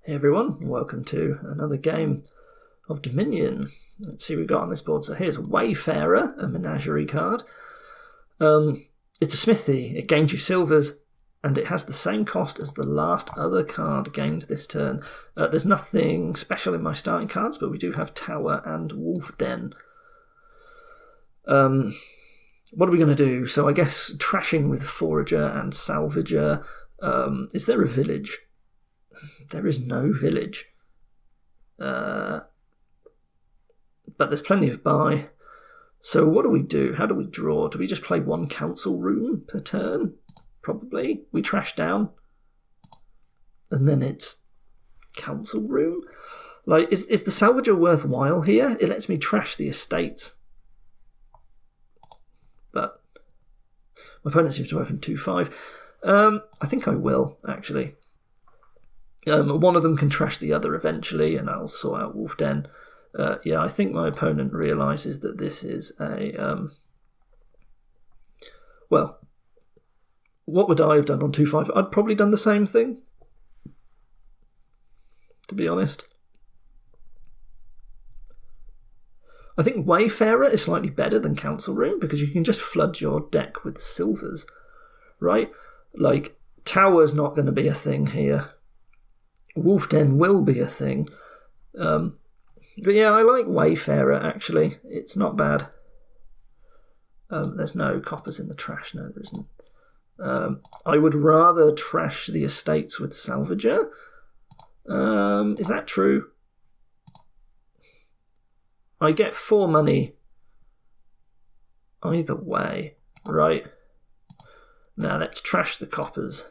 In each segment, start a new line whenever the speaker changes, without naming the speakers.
Hey everyone, welcome to another game of Dominion. Let's see what we've got on this board. So here's Wayfarer, a menagerie card. It's a smithy, it gains you silvers, and it has the same cost as the last other card gained this turn. There's nothing special in my starting cards, but we do have Tower and Wolf Den. What are we going to do? So I guess trashing with Forager and Salvager. Is there a village? There is no village. But there's plenty of buy. So what do we do? How do we draw? Do we just play one council room per turn? Probably. We trash down. And then it's council room. Like, is the Salvager worthwhile here? It lets me trash the estates. But my opponent seems to open 2-5. I think I will, actually. One of them can trash the other eventually, and I'll sort out Wolf Den. Yeah, I think my opponent realises that this is a... well, what would I have done on 2-5? I'd probably done the same thing, to be honest. I think Wayfarer is slightly better than Council Room, because you can just flood your deck with silvers, right? Like, Tower's not going to be a thing here. Wolf Den will be a thing. But yeah, I like Wayfarer, actually. It's not bad. There's no coppers in the trash. No, there isn't. I would rather trash the estates with Salvager. Is that true? I get 4 money either way, right? Now let's trash the coppers.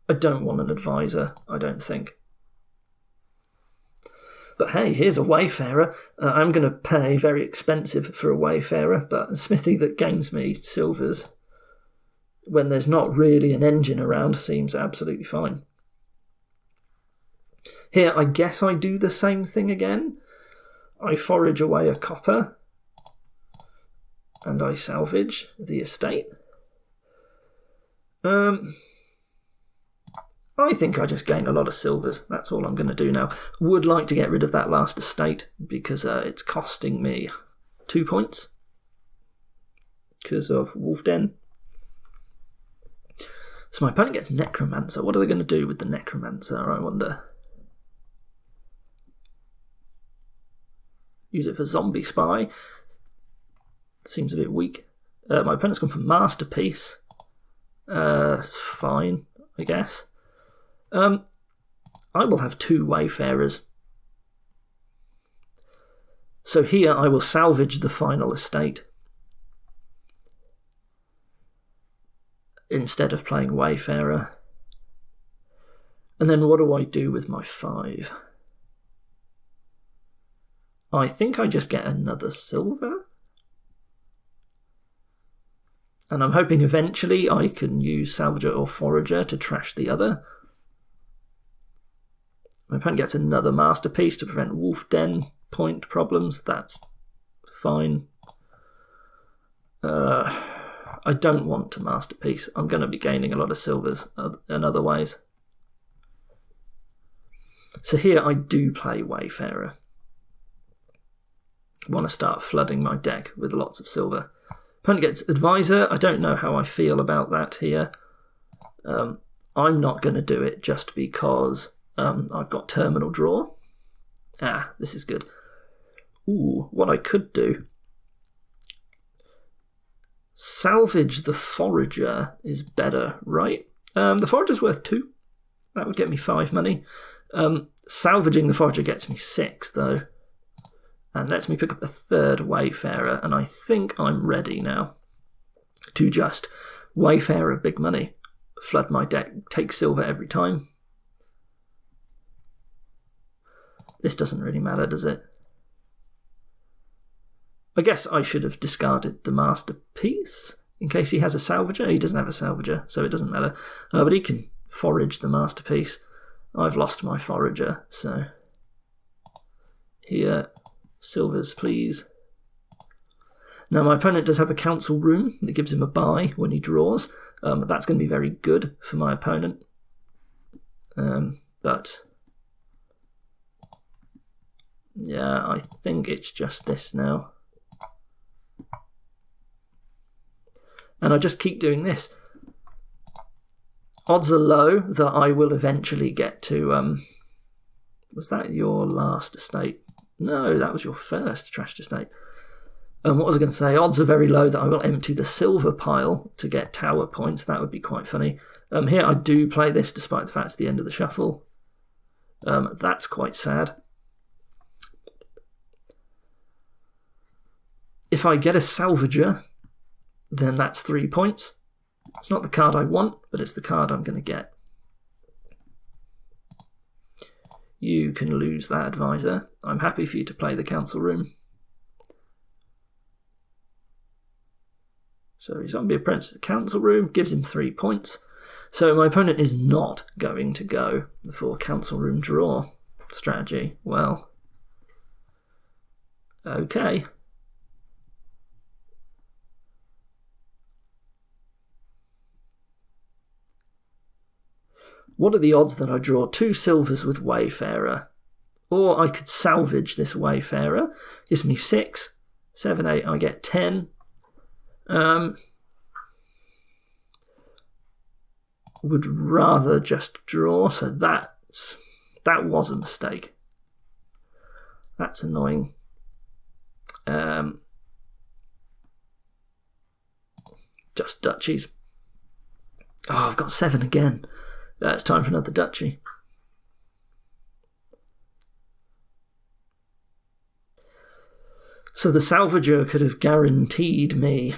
I don't want an advisor, I don't think. But hey, here's a Wayfarer. I'm going to pay very expensive for a Wayfarer, but a smithy that gains me silvers when there's not really an engine around seems absolutely fine. Here, I guess I do the same thing again. I forage away a copper, and I salvage the estate. I think I just gain a lot of silvers. That's all I'm going to do now. Would like to get rid of that last estate because it's costing me 2 points because of Wolf Den. So my opponent gets Necromancer. What are they going to do with the Necromancer, I wonder? Use it for Zombie Spy. Seems a bit weak. My opponent's gone for Masterpiece. It's fine, I guess. I will have 2 Wayfarers. So here I will salvage the final estate instead of playing Wayfarer. And then what do I do with my 5? I think I just get another silver. And I'm hoping eventually I can use Salvager or Forager to trash the other. My opponent gets another Masterpiece to prevent Wolf Den point problems. That's fine. I don't want to Masterpiece. I'm going to be gaining a lot of silvers in other ways. So here I do play Wayfarer. I want to start flooding my deck with lots of silver. Opponent gets Advisor. I don't know how I feel about that here. I'm not going to do it just because I've got Terminal Draw. This is good. Ooh, what I could do. Salvage the Forager is better, right? The Forager's worth 2. That would get me 5 money. Salvaging the Forager gets me 6, though. And lets me pick up a 3rd Wayfarer, and I think I'm ready now to just Wayfarer big money, flood my deck, take silver every time. This doesn't really matter, does it? I guess I should have discarded the Masterpiece in case he has a Salvager. He doesn't have a Salvager, so it doesn't matter. But he can forage the Masterpiece. I've lost my Forager, so here... silvers, please. Now, my opponent does have a council room that gives him a buy when he draws. That's going to be very good for my opponent. But yeah, I think it's just this now. And I just keep doing this. Odds are low that I will eventually get to... was that your last estate? No, that was your first trashed estate. What was I going to say? Odds are very low that I will empty the silver pile to get tower points. That would be quite funny. Here I do play this despite the fact it's the end of the shuffle. That's quite sad. If I get a salvager, then that's 3 points. It's not the card I want, but it's the card I'm going to get. You can lose that, advisor. I'm happy for you to play the council room. So Zombie Apprentice to the council room, gives him 3 points. So my opponent is not going to go for council room draw strategy. Well, okay. What are the odds that I draw 2 silvers with Wayfarer? Or I could salvage this Wayfarer. Gives me 6, 7, 8, I get 10. Would rather just draw, so that was a mistake. That's annoying. Just duchies. Oh, I've got 7 again. It's time for another duchy. So the salvager could have guaranteed me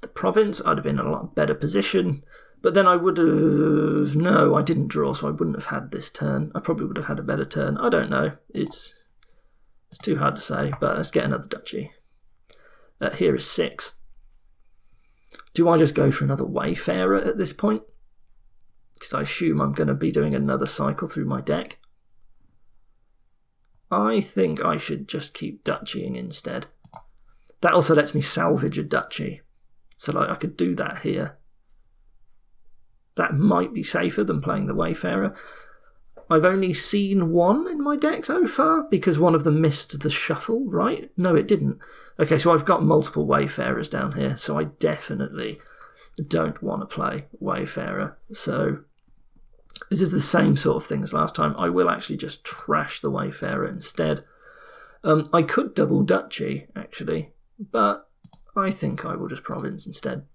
the province. I'd have been in a lot better position. But then I would have... No, I didn't draw, so I wouldn't have had this turn. I probably would have had a better turn. I don't know. It's too hard to say, but let's get another duchy. Here is 6. Do I just go for another Wayfarer at this point? Because I assume I'm going to be doing another cycle through my deck. I think I should just keep duchying instead. That also lets me salvage a duchy. So like I could do that here. That might be safer than playing the Wayfarer. I've only seen 1 in my deck so far, because one of them missed the shuffle, right? No, it didn't. Okay, so I've got multiple Wayfarers down here, so I definitely don't want to play Wayfarer. So this is the same sort of thing as last time. I will actually just trash the Wayfarer instead. I could double duchy, actually, but I think I will just province instead.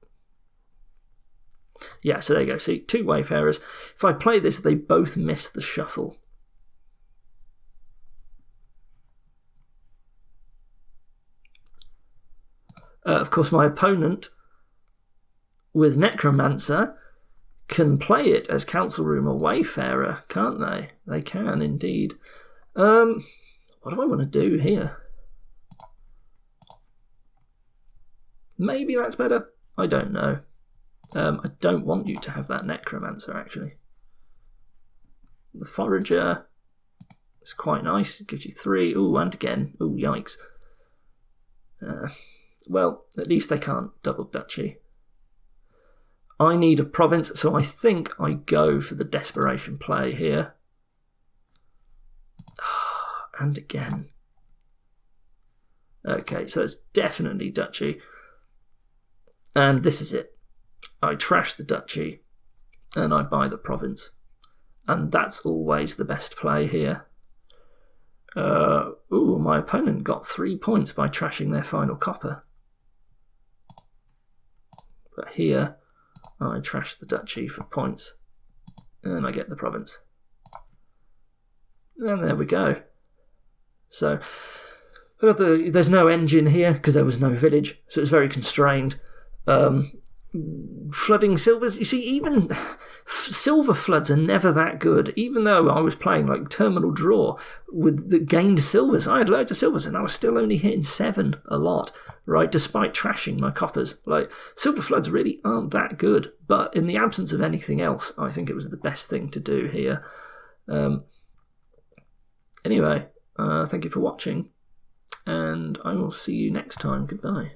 Yeah, so there you go. See, 2 Wayfarers. If I play this, they both miss the shuffle. Of course, my opponent with Necromancer can play it as Council Room or Wayfarer, can't they? They can indeed. What do I want to do here? Maybe that's better. I don't know. I don't want you to have that Necromancer, actually. The Forager is quite nice. It gives you 3. Ooh, and again. Ooh, yikes. Well, at least they can't double duchy. I need a province, so I think I go for the desperation play here. And again. Okay, so it's definitely duchy. And this is it. I trash the duchy and I buy the province. And that's always the best play here. Ooh, my opponent got 3 points by trashing their final copper. But here, I trash the duchy for points. And I get the province. And there we go. So, there's no engine here because there was no village. So it's very constrained. Flooding silvers, you see, even silver floods are never that good. Even though I was playing like terminal draw with the gained silvers, I had loads of silvers and I was still only hitting 7 a lot, right, despite trashing my coppers. Like, silver floods really aren't that good, but in the absence of anything else, I think it was the best thing to do here. Anyway, thank you for watching, and I will see you next time. Goodbye.